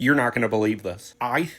You're not going to believe this. I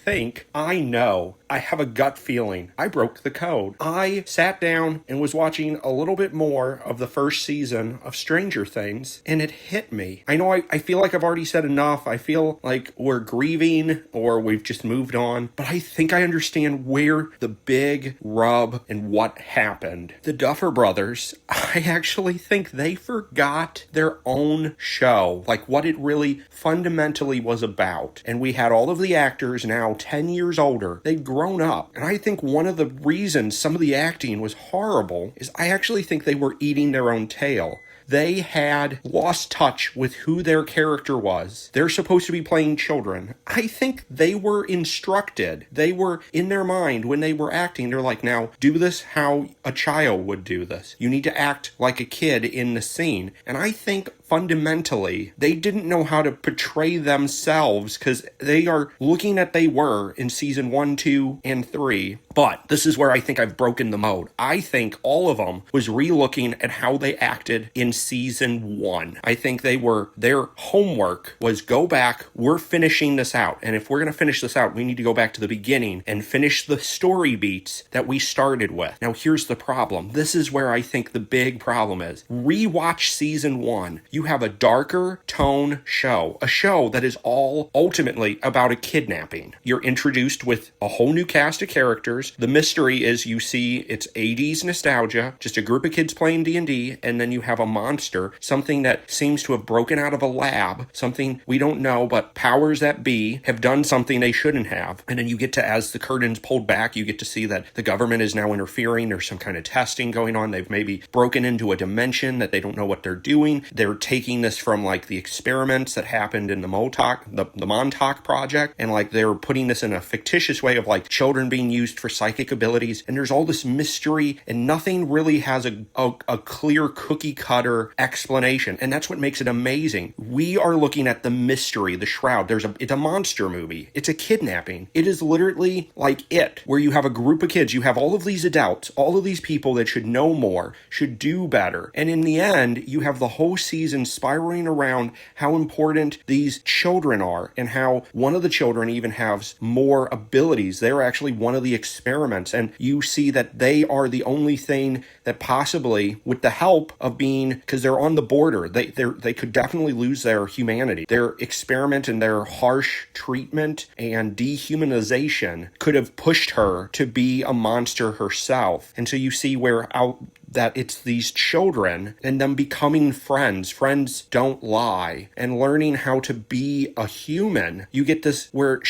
have a gut feeling. I broke the code. I sat down and was watching a little bit more of the first season of Stranger Things, and it hit me. I know I feel like I've already said enough. I feel like we're grieving or we've just moved on, but I think I understand where the big rub and what happened. The Duffer Brothers, I actually think they forgot their own show, like what it really fundamentally was about. And we had all of the actors now 10 years older. They'd grown up. And I think one of the reasons some of the acting was horrible is I actually think they were eating their own tail. They had lost touch with who their character was. They're supposed to be playing children. I think they were instructed. They were in their mind when they were acting. They're like, now do this how a child would do this. You need to act like a kid in the scene. And I think fundamentally, they didn't know how to portray themselves because they are looking at they were in season 1, 2, and 3. But this is where I think I've broken the mode. I think all of them was re-looking at how they acted in season 1. I think their homework was go back, we're finishing this out. And if we're going to finish this out, we need to go back to the beginning and finish the story beats that we started with. Now, here's the problem. This is where I think the big problem is. Rewatch season 1. You have a darker tone show, a show that is all ultimately about a kidnapping. You're introduced with a whole new cast of characters. The mystery is you see it's 80s nostalgia, just a group of kids playing D&D, and then you have a monster, something that seems to have broken out of a lab, something we don't know, but powers that be have done something they shouldn't have. And then you get to, as the curtains pulled back, you get to see that the government is now interfering. There's some kind of testing going on. They've maybe broken into a dimension that they don't know what they're doing. They're taking this from like the experiments that happened in the Montauk project, and like they're putting this in a fictitious way of like children being used for psychic abilities. And there's all this mystery, and nothing really has a clear cookie cutter explanation. And that's what makes it amazing. We are looking at the mystery, the shroud. It's a monster movie. It's a kidnapping. It is literally like It, where you have a group of kids. You have all of these adults, all of these people that should know more, should do better. And in the end, you have the whole season spiraling around how important these children are and how one of the children even has more abilities. They're actually one of the experiments. And you see that they are the only thing that possibly, with the help of being, because they're on the border, they could definitely lose their humanity. Their experiment and their harsh treatment and dehumanization could have pushed her to be a monster herself. And so you see that it's these children and them becoming friends. Friends don't lie. And learning how to be a human. You get this where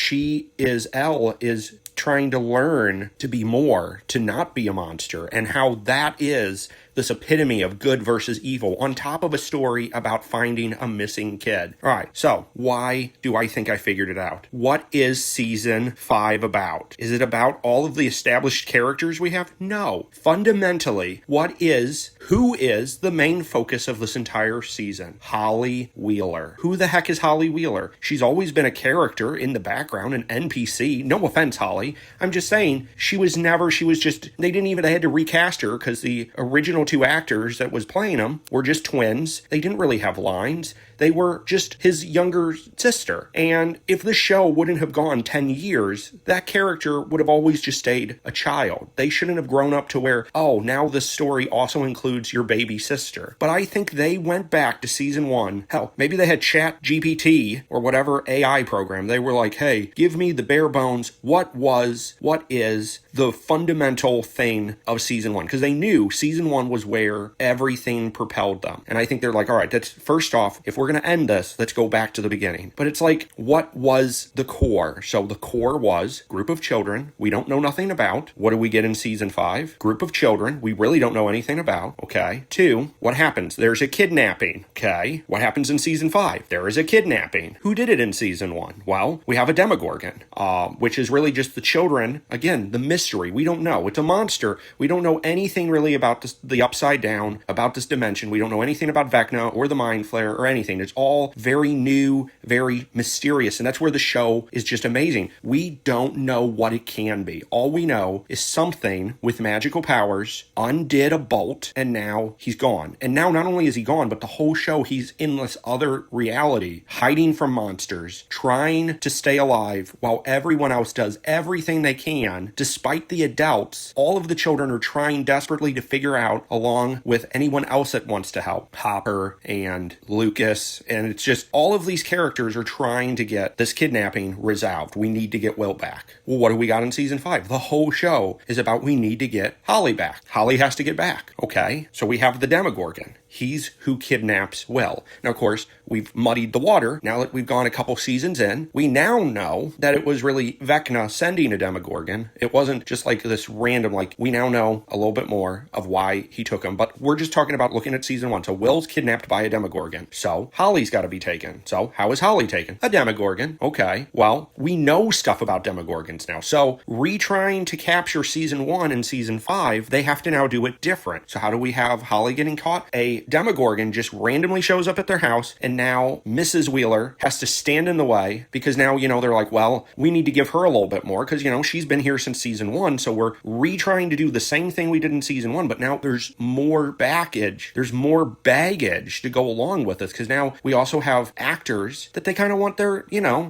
Elle is trying to learn to be more, to not be a monster, and how that is this epitome of good versus evil on top of a story about finding a missing kid. All right, so why do I think I figured it out? What is season 5 about? Is it about all of the established characters we have? No. Fundamentally, who is the main focus of this entire season? Holly Wheeler. Who the heck is Holly Wheeler? She's always been a character in the background, an NPC. No offense, Holly. I'm just saying, they had to recast her because the original 2 actors that was playing them were just twins. They didn't really have lines. They were just his younger sister. And if the show wouldn't have gone 10 years, that character would have always just stayed a child. They shouldn't have grown up to where, oh, now this story also includes your baby sister. But I think they went back to season 1. Hell, maybe they had Chat GPT or whatever AI program. They were like, hey, give me the bare bones. What is the fundamental thing of season 1? Because they knew season 1 was where everything propelled them. And I think they're like, all right, that's first off, if we're going to end this, let's go back to the beginning. But it's like, what was the core? So the core was group of children we don't know nothing about. What do we get in season 5? Group of children we really don't know anything about. Okay. 2, what happens? There's a kidnapping. Okay. What happens in season 5? There is a kidnapping. Who did it in season 1? Well, we have a Demogorgon, which is really just the children. Again, the mystery. We don't know. It's a monster. We don't know anything really about the Upside Down, about this dimension. We don't know anything about Vecna or the Mind Flayer or anything. kidnapping. It's all very new, very mysterious, and that's where the show is just amazing. We don't know what it can be. All we know is something with magical powers undid a bolt, and now he's gone. And now not only is he gone, but the whole show he's in this other reality, hiding from monsters, trying to stay alive while everyone else does everything they can, despite the adults. All of the children are trying desperately to figure out, along with anyone else that wants to help, Hopper and Lucas, and it's just all of these characters are trying to get this kidnapping resolved. We need to get Will back. Well, what do we got in season 5? The whole show is about we need to get Holly back. Holly has to get back. Okay, so we have the Demogorgon. He's who kidnaps Will. Now, of course, we've muddied the water. Now that we've gone a couple seasons in, we now know that it was really Vecna sending a Demogorgon. It wasn't just like this random, like, we now know a little bit more of why he took him. But we're just talking about looking at season 1. So Will's kidnapped by a Demogorgon. So Holly's got to be taken. So how is Holly taken? A Demogorgon. Okay. Well, we know stuff about Demogorgons now. So retrying to capture season 1 and season 5, they have to now do it different. So how do we have Holly getting caught? A Demogorgon just randomly shows up at their house, and now Mrs. Wheeler has to stand in the way because now, they're like, well, we need to give her a little bit more because, she's been here since season 1, so we're retrying to do the same thing we did in season 1, but now there's more baggage. There's more baggage to go along with this because now we also have actors that they kind of want their,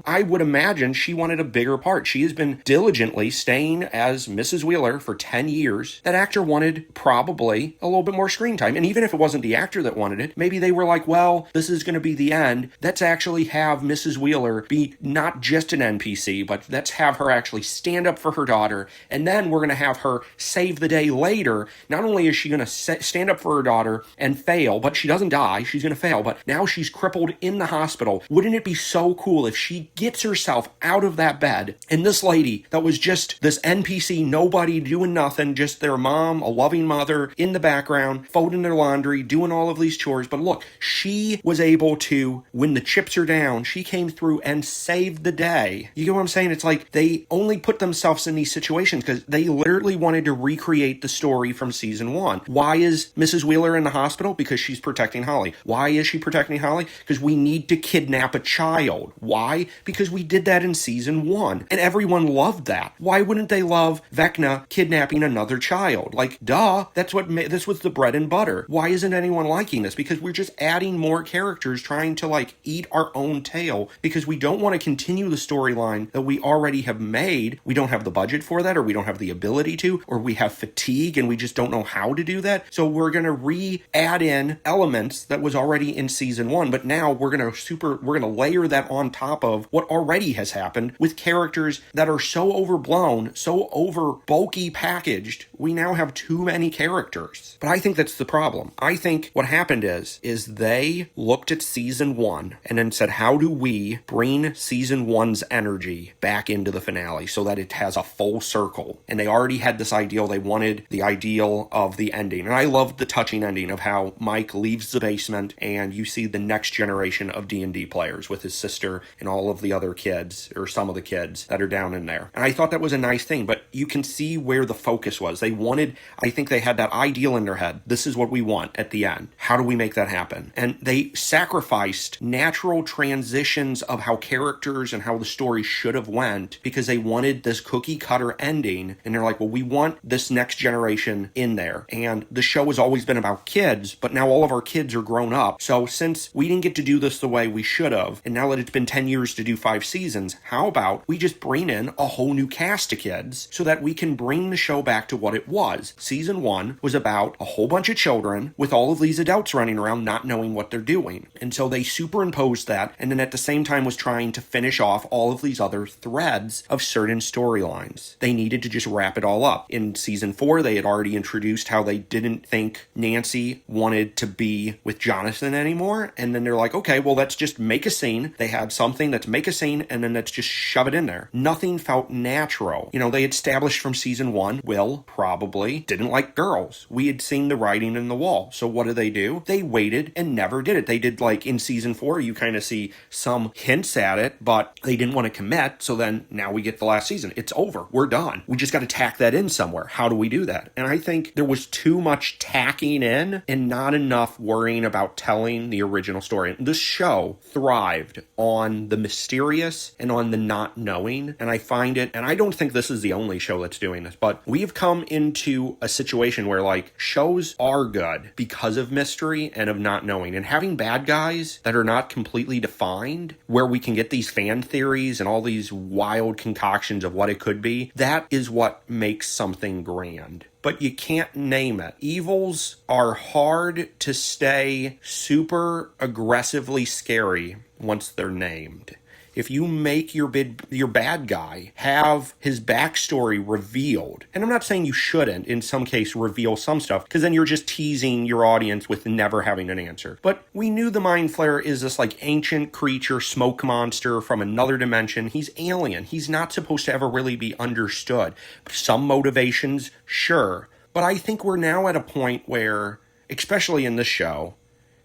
I would imagine she wanted a bigger part. She has been diligently staying as Mrs. Wheeler for 10 years. That actor wanted probably a little bit more screen time, and even if it wasn't the actor that wanted it, maybe they were like, well, this is going to be the end. Let's actually have Mrs. Wheeler be not just an NPC, but let's have her actually stand up for her daughter, and then we're going to have her save the day later. Not only is she going to stand up for her daughter and fail, but she doesn't die, she's going to fail, but now she's crippled in the hospital. Wouldn't it be so cool if she gets herself out of that bed, and this lady that was just this NPC, nobody doing nothing, just their mom, a loving mother in the background, folding their laundry, doing all of these chores, but look, she was able to, when the chips are down, she came through and saved the day. You get what I'm saying? It's like they only put themselves in these situations because they literally wanted to recreate the story from season 1. Why is Mrs. Wheeler in the hospital? Because she's protecting Holly. Why is she protecting Holly? Because we need to kidnap a child. Why? Because we did that in season 1, and everyone loved that. Why wouldn't they love Vecna kidnapping another child? Like, duh, this was the bread and butter. Why isn't anyone liking this? Because we're just adding more characters trying to eat our own tail because we don't want to continue the storyline that we already have made. We don't have the budget for that, or we don't have the ability to, or we have fatigue and we just don't know how to do that. So we're going to add in elements that was already in season 1, but now we're going to layer that on top of what already has happened with characters that are so overblown, so over bulky packaged. We now have too many characters. But I think that's the problem. I think what happened is they looked at season 1 and then said, how do we bring season 1's energy back into the finale so that it has a full circle? And they already had this ideal. They wanted the ideal of the ending. And I loved the touching ending of how Mike leaves the basement and you see the next generation of D&D players with his sister and all of the other kids, or some of the kids that are down in there. And I thought that was a nice thing, but you can see where the focus was. I think they had that ideal in their head. This is what we want at the end. How do we make that happen? And they sacrificed natural transitions of how characters and how the story should have went because they wanted this cookie cutter ending. And they're like, well, we want this next generation in there. And the show has always been about kids, but now all of our kids are grown up. So since we didn't get to do this the way we should have, and now that it's been 10 years to do 5 seasons, how about we just bring in a whole new cast of kids so that we can bring the show back to what it was. Season 1 was about a whole bunch of children with all of these adults running around not knowing what they're doing. And so they superimposed that, and then at the same time was trying to finish off all of these other threads of certain storylines. They needed to just wrap it all up. In season 4, they had already introduced how they didn't think Nancy wanted to be with Jonathan anymore, and then they're like, okay, well, let's just make a scene. They had something, let's make a scene, and then let's just shove it in there. Nothing felt natural. They established from season 1, Will probably didn't like girls. We had seen the writing in the wall. So what they do? They waited and never did it. They did, like, in season 4, you kind of see some hints at it, but they didn't want to commit, so then now we get the last season. It's over. We're done. We just got to tack that in somewhere. How do we do that? And I think there was too much tacking in and not enough worrying about telling the original story. The show thrived on the mysterious and on the not knowing, and I find it, and I don't think this is the only show that's doing this, but we've come into a situation where, like, shows are good because of mystery and of not knowing, and having bad guys that are not completely defined, where we can get these fan theories and all these wild concoctions of what it could be, that is what makes something grand. But you can't name it. Evils are hard to stay super aggressively scary once they're named. If you make your bad guy have his backstory revealed, and I'm not saying you shouldn't, in some case, reveal some stuff, because then you're just teasing your audience with never having an answer. But we knew the Mind Flayer is this, like, ancient creature, smoke monster from another dimension. He's alien. He's not supposed to ever really be understood. Some motivations, sure. But I think we're now at a point where, especially in this show,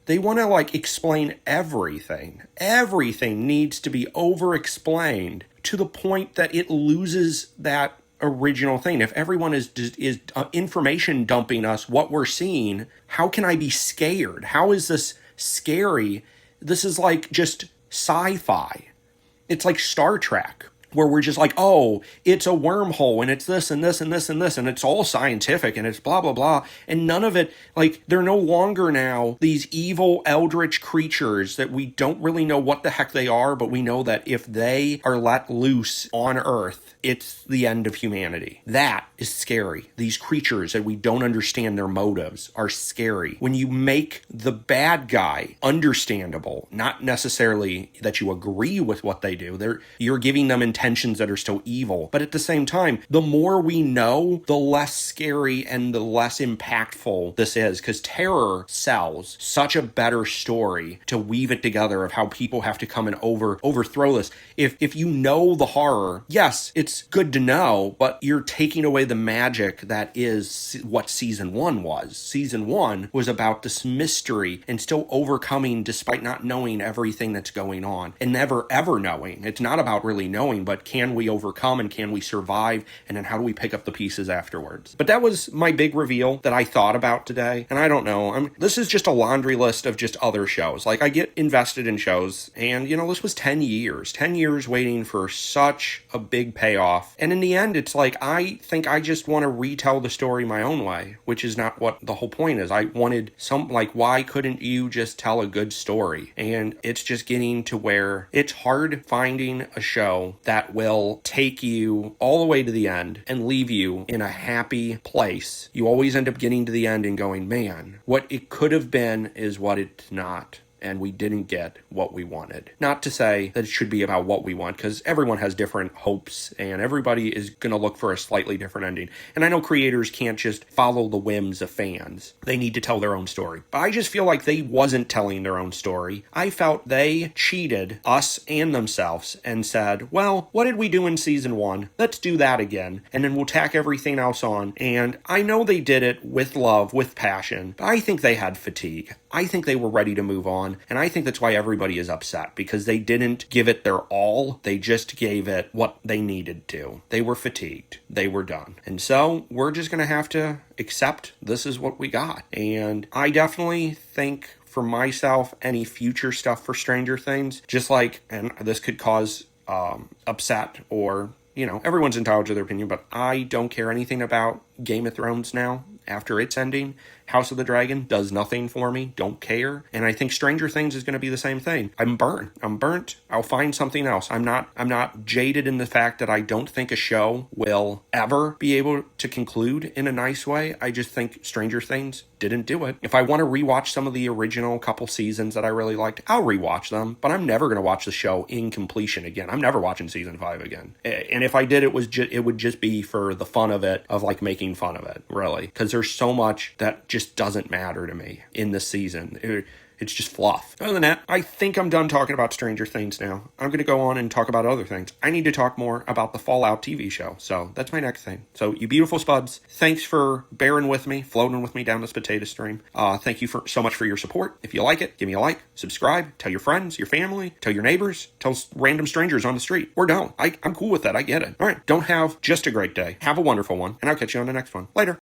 they want to, like, explain everything. Everything needs to be over-explained to the point that it loses that original thing. If everyone is information dumping us what we're seeing, how can I be scared? How is this scary? This is like just sci-fi. It's like Star Trek, where we're just like, oh, it's a wormhole, and it's this and this and this and this, and it's all scientific, and it's blah, blah, blah. And none of it, like, they're no longer now these evil eldritch creatures that we don't really know what the heck they are, but we know that if they are let loose on Earth, it's the end of humanity. That is scary. These creatures that we don't understand their motives are scary. When you make the bad guy understandable, not necessarily that you agree with what they do, you're giving them intentions that are still evil. But at the same time, the more we know, the less scary and the less impactful this is, because terror sells such a better story to weave it together of how people have to come and overthrow this. If you know the horror, yes, it's good to know, but you're taking away the magic that is what season 1 was. Season 1 was about this mystery and still overcoming despite not knowing everything that's going on and never ever knowing. It's not about really knowing, but can we overcome and can we survive, and then how do we pick up the pieces afterwards? But that was my big reveal that I thought about today, and I don't know. This is just a laundry list of just other shows. Like, I get invested in shows, and, you know, this was 10 years waiting for such a big payoff. And in the end, it's like, I think I just want to retell the story my own way, which is not what the whole point is. I wanted why couldn't you just tell a good story? And it's just getting to where it's hard finding a show that will take you all the way to the end and leave you in a happy place. You always end up getting to the end and going, man, what it could have been is what it's not. And we didn't get what we wanted. Not to say that it should be about what we want, because everyone has different hopes, and everybody is going to look for a slightly different ending. And I know creators can't just follow the whims of fans. They need to tell their own story. But I just feel like they wasn't telling their own story. I felt they cheated us and themselves and said, well, what did we do in season 1? Let's do that again, and then we'll tack everything else on. And I know they did it with love, with passion, but I think they had fatigue. I think they were ready to move on, and I think that's why everybody is upset, because they didn't give it their all. They just gave it what they needed to. They were fatigued. They were done. And so we're just going to have to accept this is what we got. And I definitely think, for myself, any future stuff for Stranger Things, just like, and this could cause upset, or, you know, everyone's entitled to their opinion, but I don't care anything about Game of Thrones now after its ending. House of the Dragon does nothing for me. Don't care. And I think Stranger Things is going to be the same thing. I'm burnt. I'll find something else. I'm not jaded in the fact that I don't think a show will ever be able to conclude in a nice way. I just think Stranger Things didn't do it. If I want to rewatch some of the original couple seasons that I really liked, I'll rewatch them, but I'm never going to watch the show in completion again. I'm never watching season 5 again. And if I did, it would just be for the fun of it, of like making fun of it, really. Because there's so much that just doesn't matter to me in this season. It's just fluff. Other than that, I think I'm done talking about Stranger Things now. I'm going to go on and talk about other things. I need to talk more about the Fallout TV show. So that's my next thing. So you beautiful spuds, thanks for bearing with me, floating with me down this potato stream. Thank you so much for your support. If you like it, give me a like, subscribe, tell your friends, your family, tell your neighbors, tell random strangers on the street. Or don't. I'm cool with that. I get it. All right. Don't have just a great day. Have a wonderful one. And I'll catch you on the next one. Later.